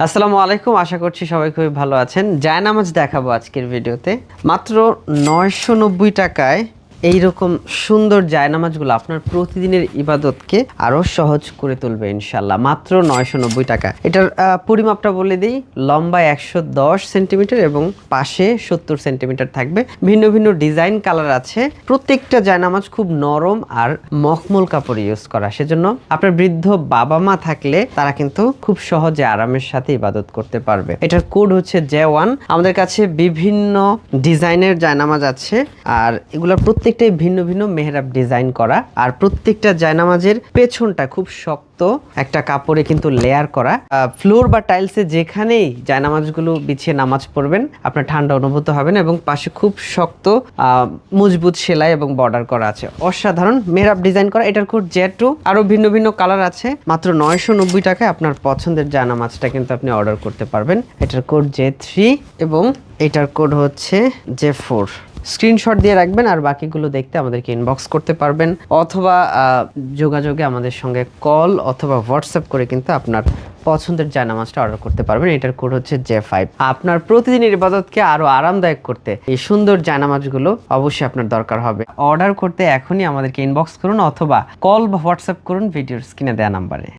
আসসালামু আলাইকুম, আশা করছি সবাই খুবই ভালো আছেন। জায়নামাজ দেখাবো আজকের ভিডিওতে। মাত্র 990 টাকায় এইরকম সুন্দর জায়নামাজগুলো আপনার প্রতিদিনের ইবাদতকে আরো সহজ করে তুলবে ইনশাল্লাহ। মাত্র 990 টাকা। এটার পরিমাপটা বলে দিই, লম্বা 110 সেন্টিমিটার এবং পাশে 70 সেন্টিমিটার থাকবে। ভিন্ন ভিন্ন ডিজাইন কালার আছে। প্রত্যেকটা জায়নামাজ খুব নরম আর মখমল কাপড় ইউজ করা, সেজন্য আপনার বৃদ্ধ বাবা মা থাকলে তারা কিন্তু খুব সহজে আরামের সাথে ইবাদত করতে পারবে। এটার কোড হচ্ছে J1। আমাদের কাছে বিভিন্ন ডিজাইনের জায়নামাজ আছে, আর এগুলোর প্রত্যেকটাই ভিন্ন ভিন্ন মেহরাব ডিজাইন করা। আর প্রত্যেকটা জায়নামাজের পেছনটা খুব শক্ত একটা কাপড়ে কিন্তু লেয়ার করা। ফ্লোর বা টাইলসে যেখানেই জায়নামাজগুলো বিছিয়ে নামাজ পড়বেন আপনার ঠান্ডা অনুভূত হবে না, এবং পাশে খুব শক্ত মজবুত সেলাই এবং বর্ডার করা আছে। অসাধারণ মেহরাব ডিজাইন করা। এটার কোড J2। আরো ভিন্ন ভিন্ন কালার আছে। মাত্র 990 টাকায় আপনার পছন্দের জায়নামাজটা কিন্তু আপনি অর্ডার করতে পারবেন। এটার কোড J3 এবং এটার কোড হচ্ছে J4। স্ক্রিনশট দিয়ে রাখবেন, আর বাকিগুলো দেখতে আমাদেরকে ইনবক্স করতে পারবেন, অথবা যোগাযোগে আমাদের সঙ্গে কল অথবা হোয়াটসঅ্যাপ করে কিন্তু আপনার পছন্দের জায়নামাজটা অর্ডার করতে পারবেন। এটার কোড হচ্ছে J5। আপনার প্রতিদিনের ইবাদতকে আরো আরামদায়ক করতে এই সুন্দর জায়নামাজগুলো অবশ্যই আপনার দরকার হবে। অর্ডার করতে এখনই আমাদেরকে ইনবক্স করুন অথবা কল বা হোয়াটসঅ্যাপ করুন ভিডিওর স্ক্রিনে দেওয়া নাম্বারে।